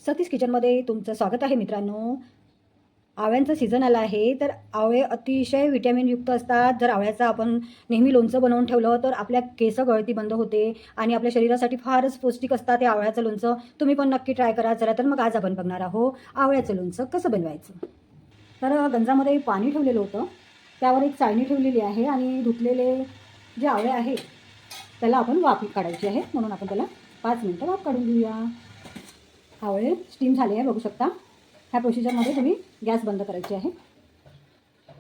सतीश किचनमध्ये तुमचं स्वागत आहे मित्रांनो. आवळ्यांचा सीझन आला आहे, तर आवळे अतिशय व्हिटॅमिनयुक्त असतात. जर आवळ्याचं आपण नेहमी लोणचं बनवून ठेवलं तर आपल्या केस गळती बंद होते आणि आपल्या शरीरासाठी फारच पौष्टिक असतात ते आवळ्याचं लोणचं. तुम्ही पण नक्की ट्राय करा. चला तर मग आज आपण बघणार आहोत आवळ्याचं लोणचं कसं बनवायचं. तर गंजामध्ये पाणी ठेवलेलं होतं, त्यावर एक चाळणी ठेवलेली आहे आणि धुतलेले जे आवळे आहे त्याला आपण वाफ काढायची आहे, म्हणून आपण त्याला 5 मिनिटं वाफ काढून घेऊया. आवळे स्टीम झाले आहे बघू शकता. ह्या प्रोसिजरमध्ये तुम्ही गॅस बंद करायची आहे.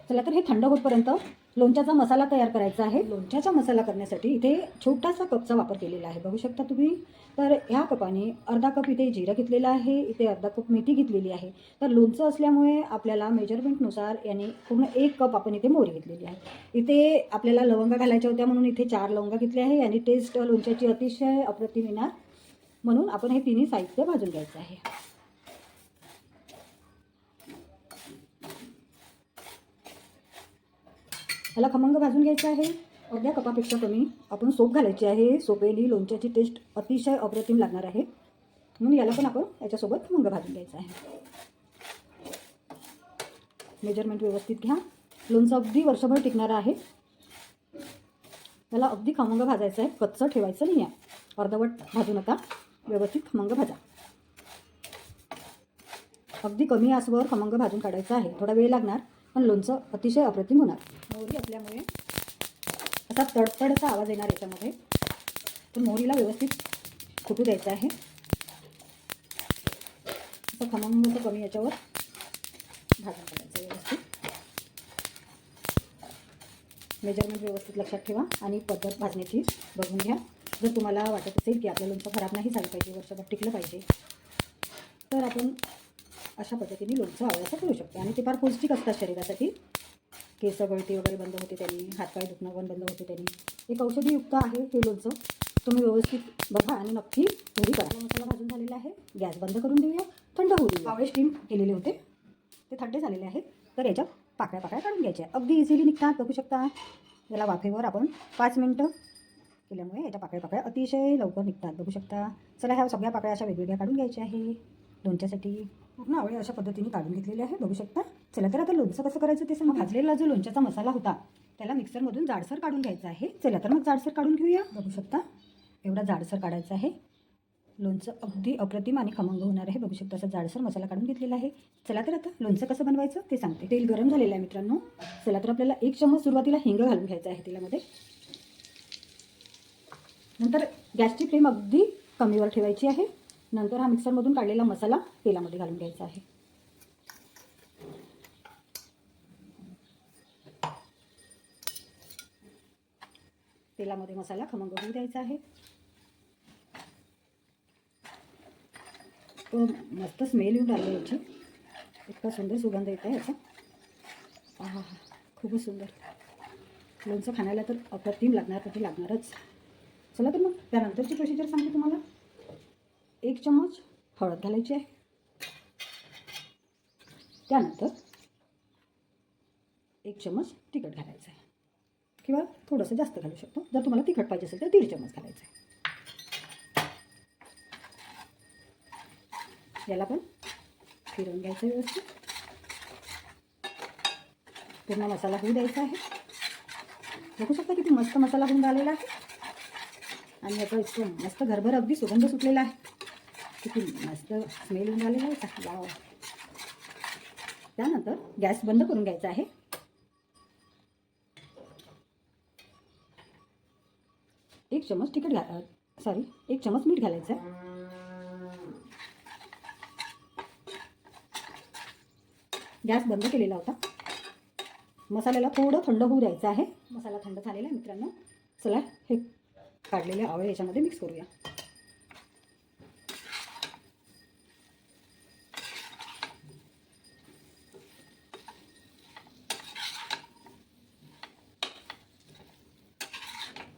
चला तर हे थंड होतपर्यंत लोणच्याचा मसाला तयार करायचा आहे. लोणच्याचा मसाला करण्यासाठी इथे छोटासा कपचा वापर केलेला आहे बघू शकता तुम्ही. तर ह्या कपाने अर्धा कप इथे जिरं घेतलेलं आहे, इथे अर्धा कप मेथी घेतलेली आहे. तर लोणचं असल्यामुळे आपल्याला मेजरमेंटनुसार याने पूर्ण 1 कप आपण इथे मोहरी घेतलेली आहे. इथे आपल्याला लवंगा घालायच्या होत्या म्हणून इथे 4 लवंगा घेतले आहे आणि टेस्ट लोणच्याची अतिशय अप्रतिम येणार म्हणून आपण हे तिन्ही साहित्य भाजून घ्यायचं आहे. याला खमंग भाजून घ्यायचं आहे. अर्ध्या कपापेक्षा कमी आपण सोप घालायची आहे. सोपेली लोणच्याची टेस्ट अतिशय अप्रतिम लागणार आहे, म्हणून याला पण आपण याच्यासोबत खमंग भाजून घ्यायचं आहे. मेजरमेंट व्यवस्थित घ्या. लोणचं अगदी वर्षभर टिकणारं आहे. याला अगदी खमंग भाजायचं आहे, कच्चं ठेवायचं नाही आहे. अर्धवट भाजू नका, व्यवस्थित खमंग भाजा. अगदी कमी आचवर खमंग भाजून काढायचं आहे. थोडा वेळ लागणार पण लोणचं अतिशय अप्रतिम होणार. मोहरी असल्यामुळे असा तडतडचा आवाज येणार याच्यामध्ये, तर मोहरीला व्यवस्थित फुटू द्यायचं आहे. असं खमंग कमी याच्यावर भाजून काढायचं व्यवस्थित. मेजरमेंट व्यवस्थित लक्षात ठेवा आणि पद्धत भाजण्याची बघून घ्या. जर तुम्हाला वाटत असेल की आपलं लोणचं खराब नाही झालं पाहिजे, वर्षभर टिकलं पाहिजे, तर आपण अशा पद्धतीने लोणचं आवळ्याचं करू शकतो आणि ते फार पौष्टिक असतात शरीरासाठी. केस गळती वगैरे बंद होते त्यांनी, हातपाय दुखणं पण बंद होते त्यांनी. एक औषधीयुक्त आहे हे लोणचं. तुम्ही व्यवस्थित बघा आणि नक्की घरी करा. मसाला भाजून झालेला आहे. गॅस बंद करून देऊया, थंड होऊ देऊया. आवळे स्टीम केलेले होते ते थंड झालेले आहेत, तर याच्यात पाकळ्या पाकळ्या काढून घ्यायच्या. अगदी इझिली निघतात बघू शकता. याला वाफेवर आपण 5 मिनिटं केल्यामुळे याच्या पाकळ्या पाकळ्या अतिशय लवकर निघतात बघू शकता. चला ह्या सगळ्या पाकळ्या अशा वेगवेगळ्या काढून घ्यायच्या आहे. लोणच्यासाठी पूर्ण आवळे अशा पद्धतीने काढून घेतलेले आहे बघू शकता. चला तर आता लोणचं कसं करायचं ते सांगा. भाजलेला जो लोणच्याचा मसाला होता त्याला मिक्सरमधून जाडसर काढून घ्यायचा आहे. चला तर मग जाडसर काढून घेऊया. बघू शकता एवढा जाडसर काढायचा आहे. लोणचं अगदी अप्रतिम आणि खमंग होणार आहे बघू शकता. असा जाडसर मसाला काढून घेतलेला आहे. चला तर आता लोणचं कसं बनवायचं ते सांगते. तेल गरम झालेलं आहे मित्रांनो. चला तर आपल्याला 1 चम्मच सुरुवातीला हिंग घालून घ्यायचा आहे तेलामध्ये. नंतर गॅसची फ्लेम अगदी कमीवर ठेवायची आहे. नंतर हा मिक्सरमधून काढलेला मसाला तेलामध्ये घालून घ्यायचा आहे. तेलामध्ये मसाला खमंग होऊ द्यायचा आहे. तो मस्त स्मेल येऊन राहिली याची. इतका सुंदर सुगंध येत आहे याचा. आहा, खूपच सुंदर. लोणचं खाण्याला तर अप्रतिम लागणार, कुठे लागणारच. चला तर मग त्यानंतरची प्रोसिजर सांगते तुम्हाला. 1 चम्मच हळद घालायची आहे. त्यानंतर 1 चम्मच तिखट घालायचं आहे, किंवा थोडंसं जास्त घालू शकतो. जर तुम्हाला तिखट पाहिजे असेल तर 1.5 चम्मच घालायचं आहे. याला पण फिरवून घ्यायचं व्यवस्थित. पूर्ण मसाला होऊ द्यायचा आहे. बघू शकता किती मस्त मसाला होऊन राहिलेला आहे आणि याचा इतकं मस्त घरभर अगदी सुगंध सुटलेला आहे. किती मस्त स्मेल होऊन राहिलेला आहे. वाव. त्यानंतर गॅस बंद करून घ्यायचा आहे. एक चम्मच एक चम्मच मीठ घालायचं आहे. गॅस बंद केलेला होता. मसाल्याला थोडं थंड होऊ द्यायचं आहे. मसाला थंड झालेला आहे मित्रांनो. चला हे काढलेले आवळे याच्यामध्ये मिक्स करूया.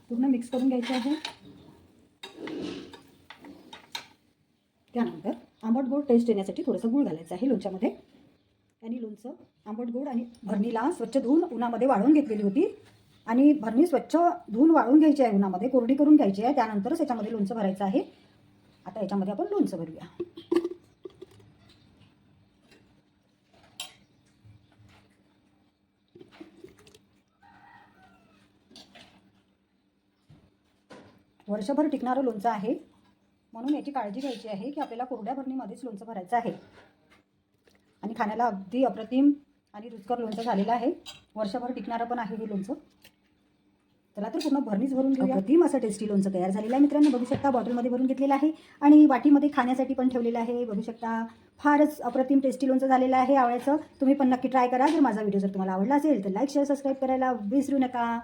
पूर्ण मिक्स करून घ्यायचे आहे. त्यानंतर आंबट गोड टेस्ट येण्यासाठी थोडंसं गूळ घालायचं आहे लोणच्यामध्ये. आणि लोणचं आंबट गोड आणि भरणीला स्वच्छ धुवून उन्हामध्ये वाळवून घेतलेली होती आणि भरणी स्वच्छ धुवून वाळून घ्यायची आहे, उन्हामध्ये कोरडी करून घ्यायची आहे. त्यानंतरच याच्यामध्ये लोणचं भरायचं आहे. आता याच्यामध्ये आपण लोणचं भरूया. वर्षभर टिकणारं लोणचं आहे, म्हणून याची काळजी घ्यायची आहे की आपल्याला कोरड्या भरणीमध्येच लोणचं भरायचं आहे. आणि खाण्याला अगदी अप्रतिम आणि रुचकर लोणचं झालेलं आहे. वर्षभर टिकणारं पण आहे हे लोणचं. चला तर पूर्ण भरणीच भरून घेऊया. अप्रतिम असं टेस्टी लोणचं तयार झालेलं आहे मित्रांनो. बघू शकता बॉटलमध्ये भरून घेतलेलं आहे आणि वाटीमध्ये खाण्यासाठी पण ठेवलेलं आहे. बघू शकता फारच अप्रतिम टेस्टी लोणचं झालेलं आहे आवळ्याचं. तुम्ही पण नक्की ट्राय करा. जर माझा व्हिडिओ जर तुम्हाला आवडला असेल तर लाईक शेअर सबस्क्राईब करायला विसरू नका.